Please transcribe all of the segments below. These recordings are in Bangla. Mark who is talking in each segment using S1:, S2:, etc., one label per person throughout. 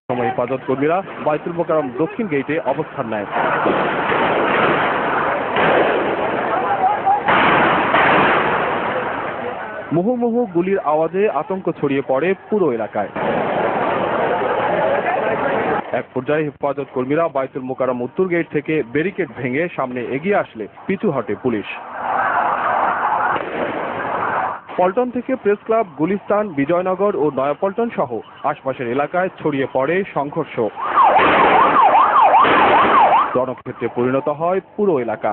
S1: সময় হেফাজত কর্মীরা বায়তুল মোকাররম দক্ষিণ গেটে অবস্থান নেয়। মুহুর্মুহু গুলির আওয়াজে আতঙ্ক ছড়িয়ে পড়ে পুরো এলাকায়। এক পর্যায়ে হেফাজত কর্মীরা বায়তুল মোকাররম উত্তর গেট থেকে ব্যারিকেড ভেঙে সামনে এগিয়ে আসলে পিছু হটে পুলিশ। পল্টন থেকে প্রেস ক্লাব, গুলিস্তান, বিজয়নগর ও নয়াপল্টন সহ আশপাশের এলাকায় ছড়িয়ে পড়ে সংঘর্ষ। রণক্ষেত্রে পরিণত হয় পুরো এলাকা।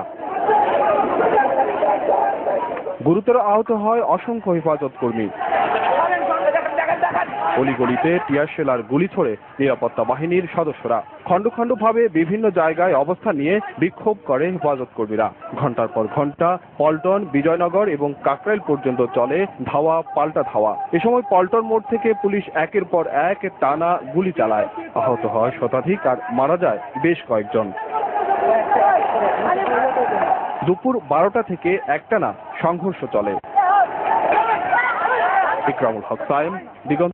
S1: গুরুতর আহত হয় অসংখ্য হেফাজত কর্মী। অলিগলিতে টিয়ারশেল আর গুলি ছোড়ে নিরাপত্তা বাহিনীর সদস্যরা। খণ্ড খণ্ড ভাবে বিভিন্ন জায়গায় অবস্থান নিয়ে বিক্ষোভ করে হেফাজত কর্মীরা। ঘণ্টার পর ঘণ্টা পল্টন, বিজয়নগর এবং কাকরাইল পর্যন্ত চলে ধাওয়া পাল্টা ধাওয়া। এ সময় পল্টন মোড় থেকে পুলিশ একের পর এক টানা গুলি চালায়। আহত হয় শতাধিক আর মারা যায় বেশ কয়েকজন। দুপুর 12টা থেকে একটানা সংঘর্ষ চলে। ইকরামুল হক সায়েম, দিগন্ত।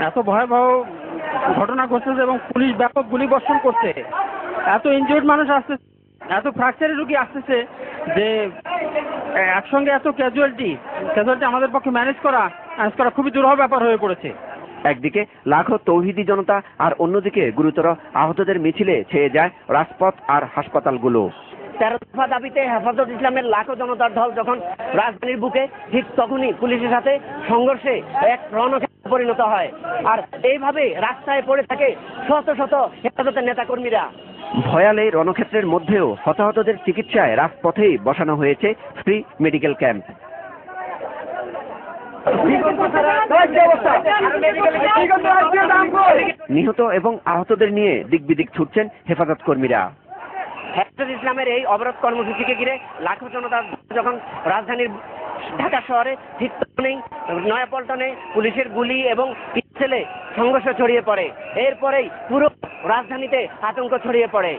S2: এত ভয়াবহ ঘটনা ঘটছে এবং পুলিশ ব্যাপক গুলি বর্ষণ করছে, এত ইনজিউর্ড মানুষ আসছে, এত ফ্র্যাকচারের রোগী আসতেছে যে একসঙ্গে এত ক্যাজুয়ালিটি আমাদের পক্ষে ম্যানেজ করা খুবই দুরূহ ব্যাপার হয়ে পড়েছে।
S3: একদিকে লাখো তৌহিদি জনতা আর অন্যদিকে গুরুতর আহতদের মিছিলে ছেয়ে যায় রাজপথ আর হাসপাতালগুলো। 13 দফা দাবিতে হেফাজত ইসলামের লাখো জনতার দল যখন রাজধানীর বুকে, ঠিক তখনই পুলিশের সাথে সংঘর্ষে এক রণক্ষেত্রে পরিণত হয়। আর এইভাবে রাস্তায় পড়ে থাকে শত শত হেফাজতের নেতাকর্মীরা। ভয়ালে রণক্ষেত্রের মধ্যেও হতাহতদের চিকিৎসায় রাজপথেই বসানো হয়েছে ফ্রি মেডিকেল ক্যাম্প। নিহত এবং আহতদের নিয়ে দিক বিদিক ছুটছেন হেফাজত কর্মীরা। হেফাজত ইসলামের এই অবরোধ কর্মসূচিকে ঘিরে লাখো জনতা যখন রাজধানীর ঢাকা শহরে, ঠিক তখনই নয়াপল্টনে পুলিশের গুলি এবং পিস্তলে সংঘর্ষ ছড়িয়ে পড়ে। এরপরেই পুরো রাজধানীতে আতঙ্ক ছড়িয়ে পড়ে।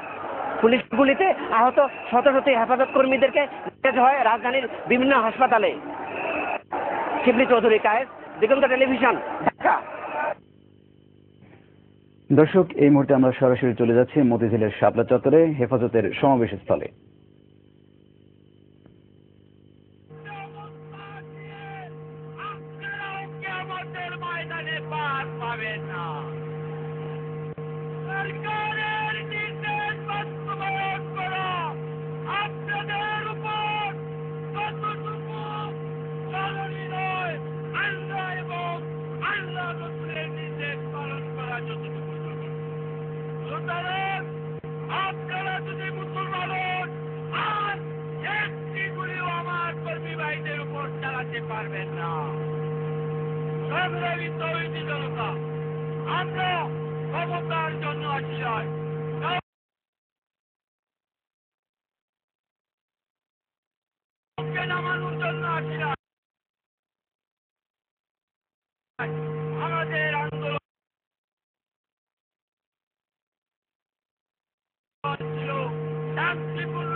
S3: পুলিশ গুলিতে আহত শত শত হেফাজত কর্মীদেরকে নিয়ে হয় রাজধানীর বিভিন্ন হাসপাতালে। শিবলি চৌধুরী, কায়েস, দিগন্ত টেলিভিশন, ঢাকা।
S4: দর্শক, এই মুহূর্তে আমরা সরাসরি চলে যাচ্ছি মতিঝিলের শাপলা চত্বরে হেফাজতের সমাবেশ স্থলে।
S5: আপনারা যদি মুসলমান হন আর একটি গুলিও আমার কর্মী ভাইদের উপর চালাতে পারবেন না। সংগ্রামী তৌহিদি জনতা, আমরা ক্ষমতার জন্য আসি নয়, নামানোর জন্য আসি নয়। আমাদের আন্দোলন ছিল শান্তিপূর্ণ।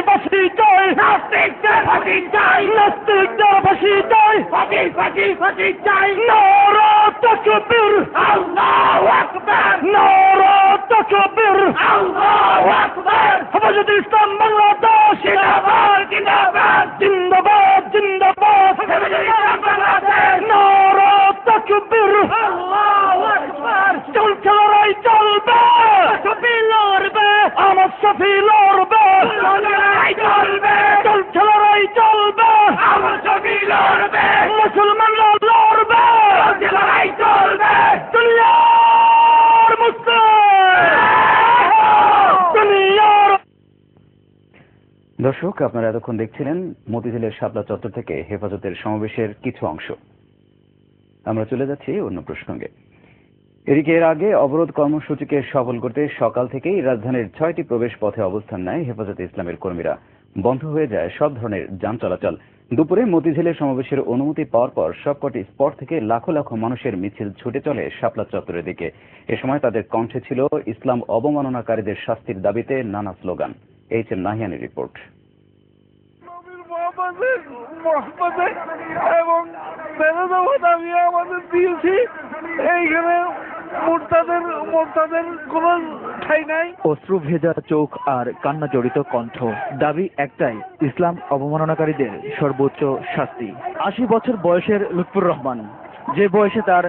S5: ফাঁসি চাই, নাস্তিকদের ফাঁসি চাই, নাস্তিকদের ফাঁসি চাই, ফাঁসি ফাঁসি ফাঁসি চাই। নারা তাকবীর, আল্লাহু আকবার, নারা তাকবীর, আল্লাহু আকবার। হেফাজত ইসলাম বাংলাদেশ জিন্দাবাদ, জিন্দাবাদ, জিন্দাবাদ, জিন্দাবাদ। হেফাজত ইসলাম বাংলাদেশ, নারা তাকবীর, আল্লাহু আকবার। চলছে লড়াই, চলবে, সফি লড়বে, আমার সফি লড়বে, লড়াই চলবে, চলছে লড়াই চলবে, আমার সফি লড়বে, মুসলমানরা লড়বে, লড়াই চলবে। দুনিয়ার মুসলিম।
S4: দর্শক, আপনারা এতক্ষণ দেখছিলেন মতিঝিলের শাপলা চত্বর থেকে হেফাজতের সমাবেশের কিছু অংশ। আমরা চলে যাচ্ছি অন্য প্রসঙ্গে। এদিকে এর আগে অবরোধ কর্মসূচিকে সফল করতে সকাল থেকেই রাজধানীর 6টি প্রবেশ পথে অবস্থান নেয় হেফাজতে ইসলামের কর্মীরা। বন্ধ হয়ে যায় সব ধরনের যান চলাচল। দুপুরে মতিঝিলে সমাবেশের অনুমতি পাওয়ার পর সবকটি স্পট থেকে লাখো লাখো মানুষের মিছিল ছুটে চলে শাপলা চত্বরের দিকে। এ সময় তাদের কণ্ঠে ছিল ইসলাম অবমাননাকারীদের শাস্তির দাবিতে নানা স্লোগান। এইচ.এম. নাহিয়ানের রিপোর্ট।
S6: এবং দাবি আমাদের দিয়েছি, এইখানে মোরতাদের কোনো ঠাই নাই।
S7: অশ্রু ভেজা চোখ আর কান্না জড়িত কণ্ঠ, দাবি একটাই, ইসলাম অবমাননাকারীদের সর্বোচ্চ শাস্তি। ৮০ বছর বয়সের লুৎফুর রহমান, যে বয়সে তার